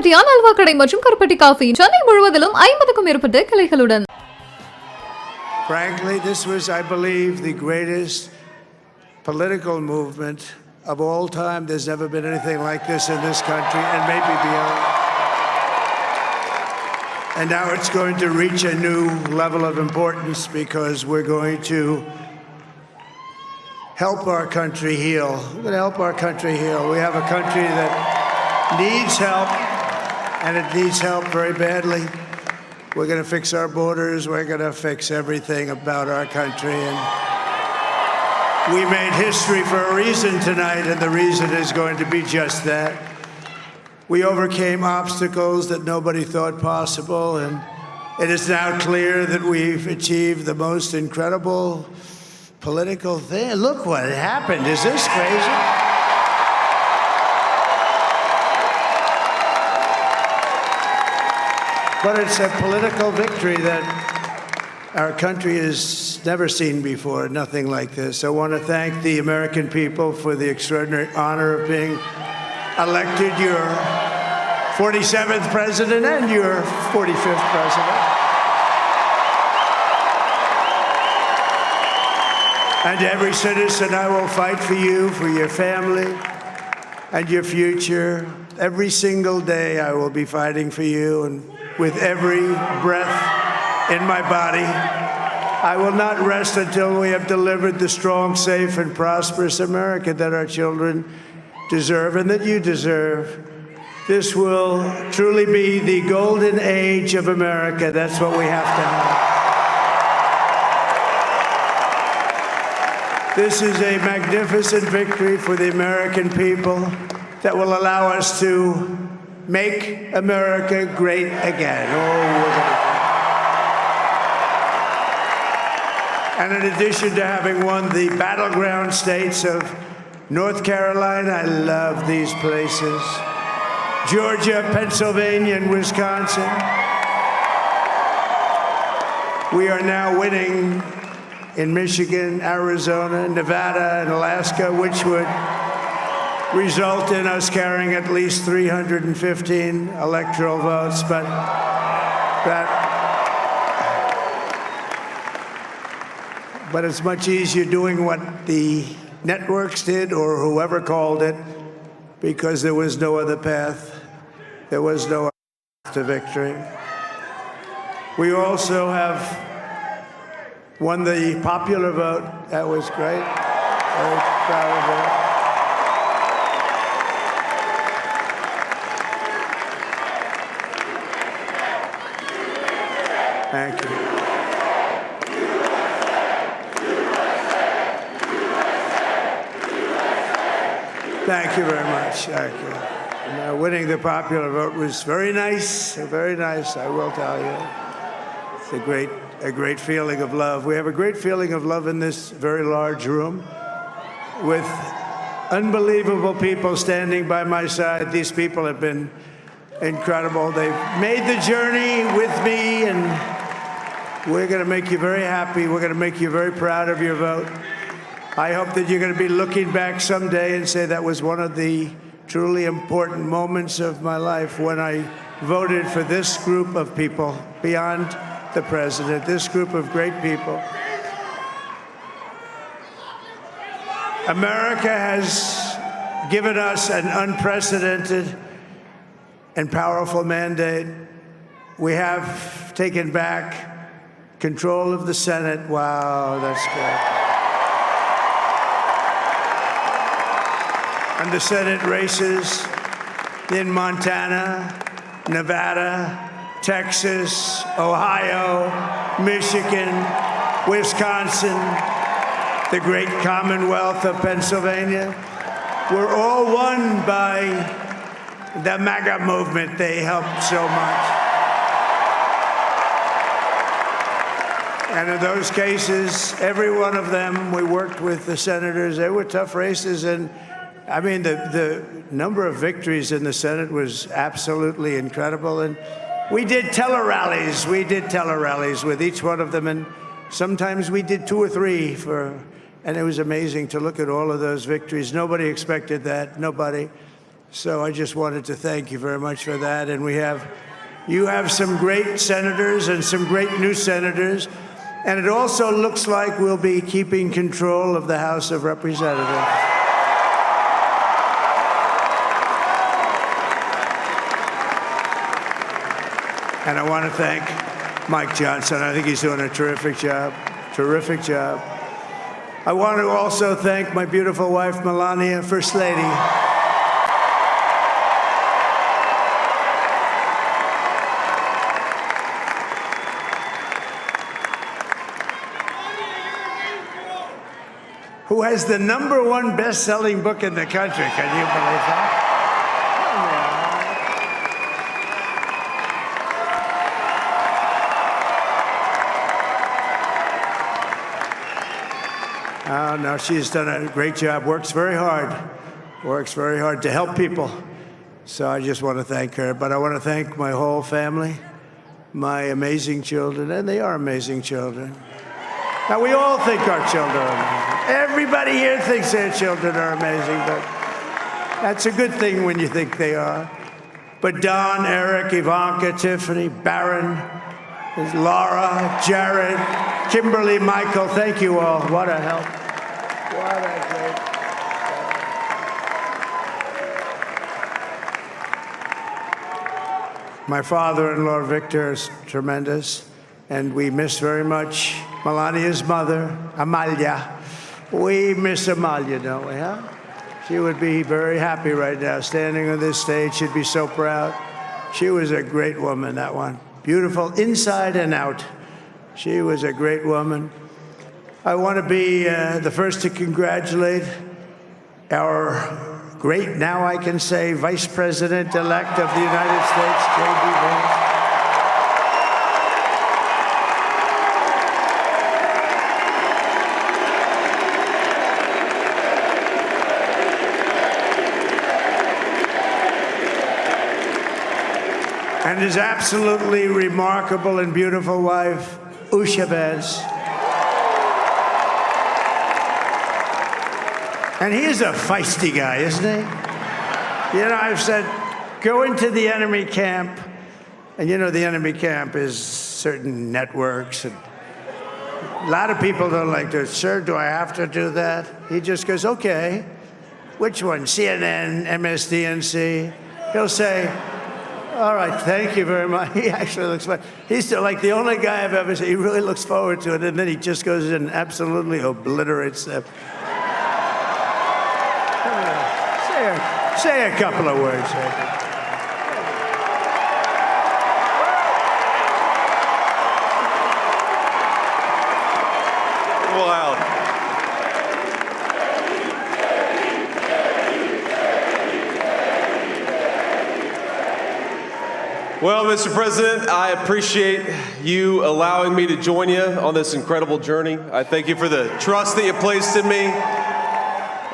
பத்தியா அல்வா கடை மற்றும் கருப்பட்டி காஃபி சென்னை முழுவதிலும் 50க்கும் மேற்பட்ட கிளைகளுடன். Frankly, this was, I believe, the greatest political movement of all time. There's never been anything like this in this country and maybe beyond. And now it's going to reach a new level of importance because we're going to help our country heal. We're going to help our country heal. We have a country that needs help, and it needs help very badly. We're going to fix our borders. We're going to fix everything about our country. And we made history for a reason tonight, and the reason is going to be just that. We overcame obstacles that nobody thought possible, and it is now clear that we've achieved the most incredible political thing. Look what happened. Is this crazy? But it's a political victory that our country has never seen before, nothing like this. I want to thank the American people for the extraordinary honor of being elected your 47th president and your 45th president. And every citizen, I will fight for you, for your family, and your future. Every single day I will be fighting for you, and with every breath in my body, I will not rest until we have delivered the strong, safe, and prosperous America that our children deserve and that you deserve. This will truly be the golden age of America. That's what we have to have. This is a magnificent victory for the American people that will allow us to make America great again. And in addition to having won the battleground states of North Carolina, I love these places, Georgia, Pennsylvania, and Wisconsin, we are now winning in Michigan, Arizona, Nevada, and Alaska, which would result in us carrying at least 315 electoral votes. But it's much easier doing what the networks did or whoever called it, because there was no other path. There was no other path to victory. We also have won the popular vote. That was great. Very proud of that. Thank you. Thank you very much. Thank you. And, winning the popular vote was very nice, very nice, I will tell you. It's a great feeling of love. We have a great feeling of love in this very large room with unbelievable people standing by my side. These people have been incredible. They've made the journey with me, and we're going to make you very happy. We're going to make you very proud of your vote. I hope that you're going to be looking back someday and say that was one of the truly important moments of my life when I voted for this group of people beyond the president, this group of great people. America has given us an unprecedented and powerful mandate. We have taken back control of the Senate. Wow, that's good. And the Senate races in Montana, Nevada, Texas, Ohio, Michigan, Wisconsin, the great Commonwealth of Pennsylvania, were all won by the MAGA movement. They helped so much. And in those cases, every one of them, we worked with the senators. They were tough races, and I mean, the number of victories in the Senate was absolutely incredible. And we did tele-rallies. We did tele-rallies with each one of them. And sometimes we did 2 or 3 and it was amazing to look at all of those victories. Nobody expected that. Nobody. So I just wanted to thank you very much for that. And you have some great senators and some great new senators. And it also looks like we'll be keeping control of the House of Representatives. And I want to thank Mike Johnson. I think he's doing a terrific job. Terrific job. I want to also thank my beautiful wife, Melania, First Lady. Who has the #1 best-selling book in the country. Can you believe that? Oh, no, she's done a great job, works very hard to help people. So I just want to thank her. But I want to thank my whole family, my amazing children, and they are amazing children. Now, we all think our children are amazing. Everybody here thinks their children are amazing, but that's a good thing when you think they are. But Don, Eric, Ivanka, Tiffany, Barron, Laura, Jared, Kimberly, Michael, thank you all. What a help. What a great help. My father-in-law, Victor, is tremendous, and we miss very much Melania's mother, Amalia. We miss Amalia, don't we, huh? She would be very happy right now, standing on this stage. She'd be so proud. She was a great woman, that one. Beautiful inside and out. She was a great woman. I want to be the first to congratulate our great, now I can say, Vice President-elect of the United States, J.D. Vance. And his absolutely remarkable and beautiful wife, Usha Vance. And he is a feisty guy, isn't he? You know, I've said, go into the enemy camp, and you know the enemy camp is certain networks, and a lot of people don't like to, sir, do I have to do that? He just goes, okay, which one, CNN, MSDNC? He'll say, all right, thank you very much. He actually looks fun. He's still like the only guy I've ever seen. He really looks forward to it, and then he just goes in and absolutely obliterates them. Say a couple of words. Wow. Well, Mr. President, I appreciate you allowing me to join you on this incredible journey. I thank you for the trust that you placed in me.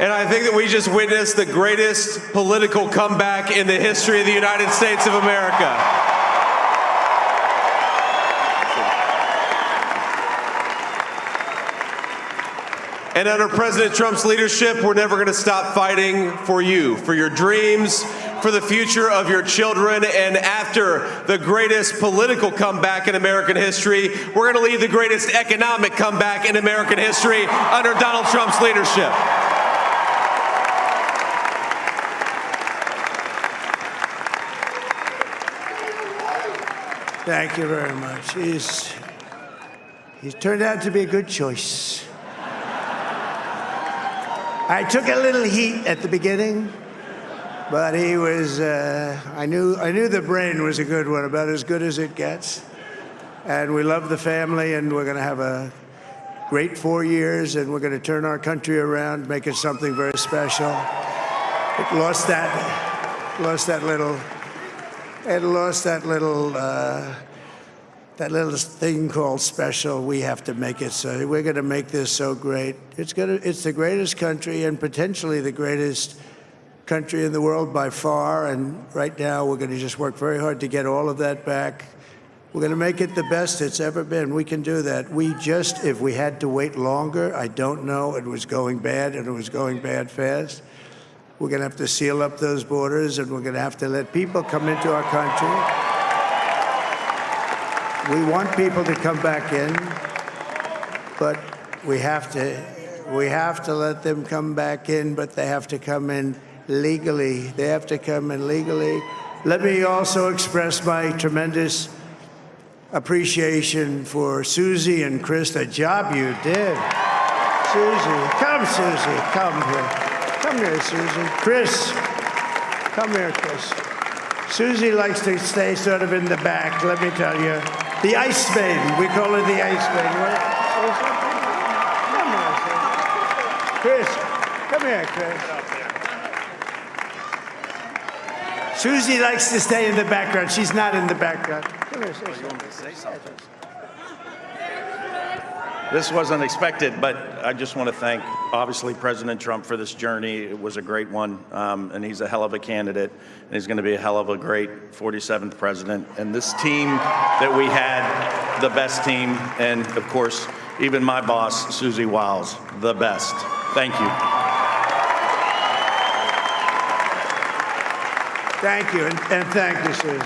And I think that we just witnessed the greatest political comeback in the history of the United States of America. And under President Trump's leadership, we're never going to stop fighting for you, for your dreams, for the future of your children. And after the greatest political comeback in American history, we're going to lead the greatest economic comeback in American history under Donald Trump's leadership. Thank you very much. He's turned out to be a good choice. I took a little heat at the beginning, but he was, I knew the brain was a good one, about as good as it gets. And we love the family, and we're going to have a great 4 years, and we're going to turn our country around, make it something very special. It lost that little thing called special. We have to make it so. We're going to make this so great. It's the greatest country and potentially the greatest country in the world by far. And right now, we're going to just work very hard to get all of that back. We're going to make it the best it's ever been. We can do that. If we had to wait longer, I don't know. It was going bad, and it was going bad fast. We're going to have to seal up those borders, and we're going to have to let people come into our country. We want people to come back in, but we have to let them come back in, but they have to come in legally. They have to come in legally. Let me also express my tremendous appreciation for Susie and Chris, the job you did. Susie, come here. Come here, Susie. Chris, come here, Chris. Susie likes to stay sort of in the back, let me tell you. The Ice Maiden, we call her the Ice Maiden. Come here, Chris. Come here, Chris. Susie likes to stay in the background. She's not in the background. Come here, say something. This wasn't expected, but I just want to thank, obviously, President Trump for this journey. It was a great one, and he's a hell of a candidate, and he's going to be a hell of a great 47th president. And this team that we had, the best team, and, of course, even my boss, Susie Wiles, the best. Thank you. Thank you, and thank you, Susie.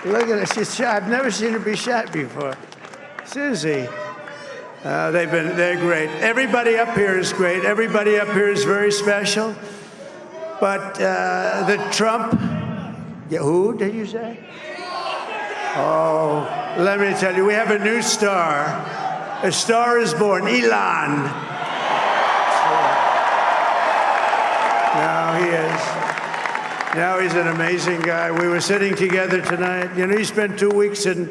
Look at her, she's shy. I've never seen her be shy before. Susie. They're great. Everybody up here is great. Everybody up here is very special. But the Trump, who did you say? Oh, let me tell you, we have a new star. A star is born, Elon. Now he is. Now he's an amazing guy. We were sitting together tonight. You know, he spent 2 weeks in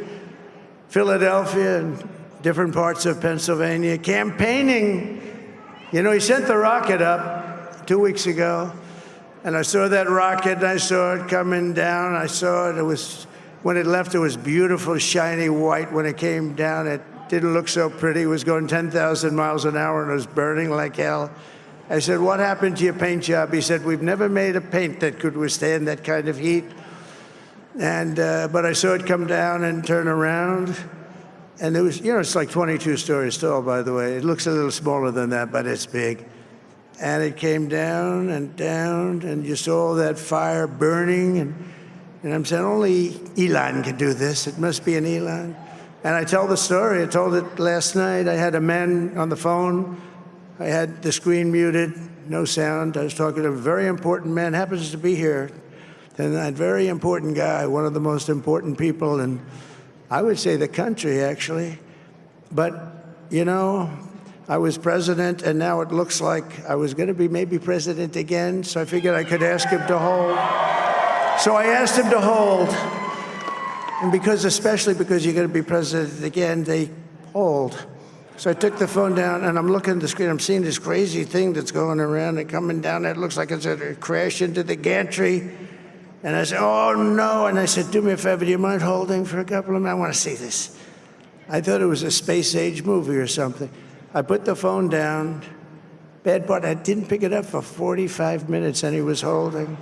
Philadelphia and different parts of Pennsylvania, campaigning. You know, he sent the rocket up 2 weeks ago, and I saw that rocket, and I saw it coming down. I saw it. It was, when it left, it was beautiful, shiny white. When it came down, it didn't look so pretty. It was going 10,000 miles an hour, and it was burning like hell. I said, what happened to your paint job? He said, we've never made a paint that could withstand that kind of heat. And but I saw it come down and turn around. And it was, you know, it's like 22 stories tall, by the way. It looks a little smaller than that, but it's big. And it came down, and you saw that fire burning. And I'm saying, only Elon can do this. It must be an Elon. And I tell the story. I told it last night. I had a man on the phone. I had the screen muted, no sound. I was talking to a very important man, happens to be here. And that very important guy, one of the most important people in, I would say, the country, actually. But, you know, I was president, and now it looks like I was going to be maybe president again, so I figured I could ask him to hold. So I asked him to hold. And especially because you're going to be president again, they hold. So I took the phone down, and I'm looking at the screen. I'm seeing this crazy thing that's going around and coming down. It looks like it's going to crash into the gantry. And I said, oh, no. And I said, do me a favor, do you mind holding for a couple of minutes? I want to see this. I thought it was a space-age movie or something. I put the phone down. Bad part, I didn't pick it up for 45 minutes, and he was holding.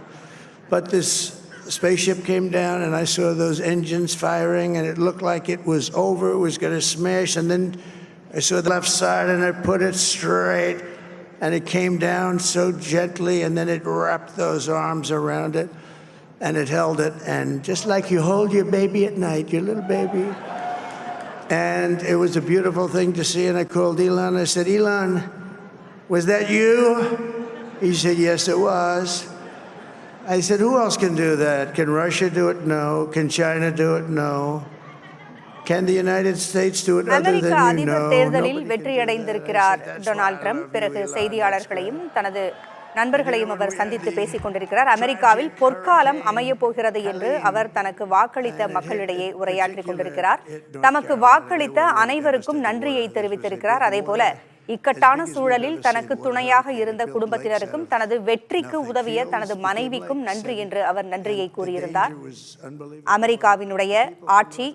But this spaceship came down, and I saw those engines firing, and it looked like it was over. It was going to smash. And then I saw the left side, and I put it straight. And it came down so gently, and then it wrapped those arms around it. And it held it, and just like you hold your baby at night, your little baby. And it was a beautiful thing to see, and I called Elon. I said, Elon, was that you? He said, yes, it was. I said, who else can do that? Can Russia do it? No. Can China do it? No. Can the United States do it other America than you? அதிபர் No. தேர்தலில் வெற்றியடைந்திருக்கிறார் Donald Trump. பிறகு செய்தியாளர்களையும் தனது நண்பர்களையும் அவர் சந்தித்து பேசிக் கொண்டிருக்கிறார். அமெரிக்காவில் பொற்காலம் அமையப் போகிறது என்று அவர் தனக்கு வாக்களித்த மக்களிடையே உரையாற்றிக் கொண்டிருக்கிறார். தமக்கு வாக்களித்த அனைவருக்கும் நன்றியை தெரிவித்திருக்கிறார். அதேபோல இக்கட்டான சூழலில் தனக்கு துணையாக இருந்த குடும்பத்தினருக்கும் தனது வெற்றிக்கு உதவிய தனது மனைவிக்கும் நன்றி என்று அவர் நன்றியை கூறியிருந்தார். அமெரிக்காவினுடைய ஆட்சி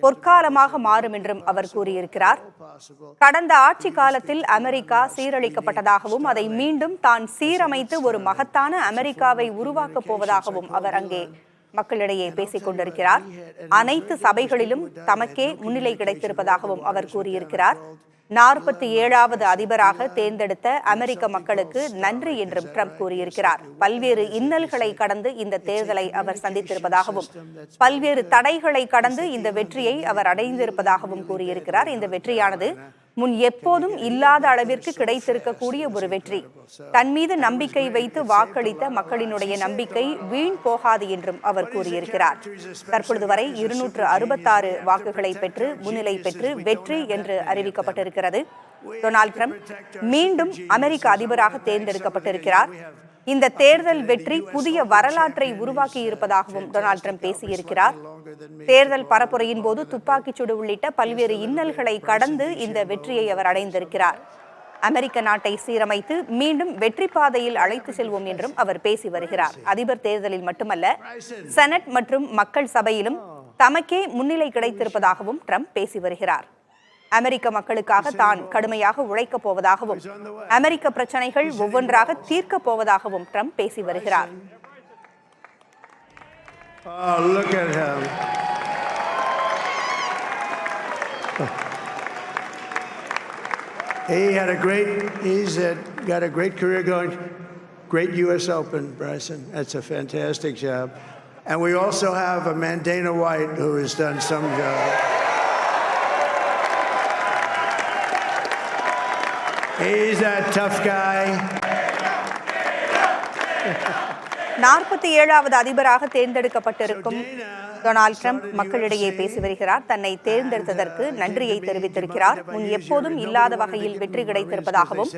பொற்காலமாக மாறும் என்றும் அவர் கூறியிருக்கிறார். கடந்த ஆட்சி காலத்தில் அமெரிக்கா சீரழிக்கப்பட்டதாகவும் அதை மீண்டும் தான் சீரமைத்து ஒரு மகத்தான அமெரிக்காவை உருவாக்கப் போவதாகவும் அவர் அங்கே மக்களிடையே பேசிக் கொண்டிருக்கிறார். அனைத்து சபைகளிலும் தமக்கே முன்னிலை கிடைத்திருப்பதாகவும் அவர் கூறியிருக்கிறார். 47வது அதிபராக தேர்ந்தெடுத்த அமெரிக்க மக்களுக்கு நன்றி என்றும் ட்ரம்ப் கூறியிருக்கிறார். பல்வேறு இன்னல்களை கடந்து இந்த தேர்தலை அவர் சந்தித்திருப்பதாகவும் பல்வேறு தடைகளை கடந்து இந்த வெற்றியை அவர் அடைந்திருப்பதாகவும் கூறியிருக்கிறார். இந்த வெற்றியானது முன் எப்போதும் இல்லாத அளவிற்கு கிடைத்திருக்கக்கூடிய ஒரு வெற்றி. தன் மீது நம்பிக்கை வைத்து வாக்களித்த மக்களினுடைய நம்பிக்கை வீண் போகாது என்றும் அவர் கூறியிருக்கிறார். தற்பொழுது வரை 266 வாக்குகளை பெற்று முன்னிலை பெற்று வெற்றி என்று அறிவிக்கப்பட்டிருக்கிறது. டொனால்ட் ட்ரம்ப் மீண்டும் அமெரிக்க அதிபராக தேர்ந்தெடுக்கப்பட்டிருக்கிறார். இந்த தேர்தல் வெற்றி புதிய வரலாற்றை உருவாக்கி இருப்பதாகவும் டொனால்ட் ட்ரம்ப் பேசியிருக்கிறார். தேர்தல் பரப்புரையின் போது துப்பாக்கிச்சூடு உள்ளிட்ட பல்வேறு இன்னல்களை கடந்து இந்த வெற்றியை அவர் அடைந்திருக்கிறார். அமெரிக்க நாட்டை சீரமைத்து மீண்டும் வெற்றி பாதையில் அழைத்து செல்வோம் என்றும் அவர் பேசி வருகிறார். அதிபர் தேர்தலில் மட்டுமல்ல, செனட் மற்றும் மக்கள் சபையிலும் தமக்கே முன்னிலை கிடைத்திருப்பதாகவும் ட்ரம்ப் பேசி வருகிறார். அமெரிக்க மக்களுக்காக தான் கடுமையாக உழைக்கப் போவதாகவும் அமெரிக்க பிரச்சனைகள் ஒவ்வொன்றாக தீர்க்கப் போவதாகவும் ட்ரம்ப் பேசி வருகிறார். Oh, look at him. He's got a great career going. Great U.S. Open, Bryson. That's a fantastic job. And we also have a man, Dana White, who has done some job. He's a tough guy. 47வது அதிபராக தேர்ந்தெடுக்கப்பட்டிருக்கும் Donald Trump மக்களிடையே பேசி வருகிறார். தன்னை தேர்ந்தெடுத்ததற்கு நன்றியை தெரிவித்திருக்கிறார். முன் எப்போதும் இல்லாத வகையில் வெற்றி கிடைத்திருப்பதாகவும்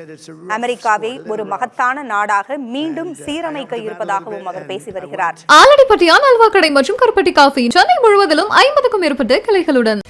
அமெரிக்காவை ஒரு மகத்தான நாடாக மீண்டும் சீரமைக்க இருப்பதாகவும் அவர் பேசி வருகிறார். ஆலடிப்பட்டியான் அல்வா கடை மற்றும் கருப்பட்டி காஃபி சென்னை முழுவதிலும் 50க்கும் மேற்பட்ட கிளைகளுடன்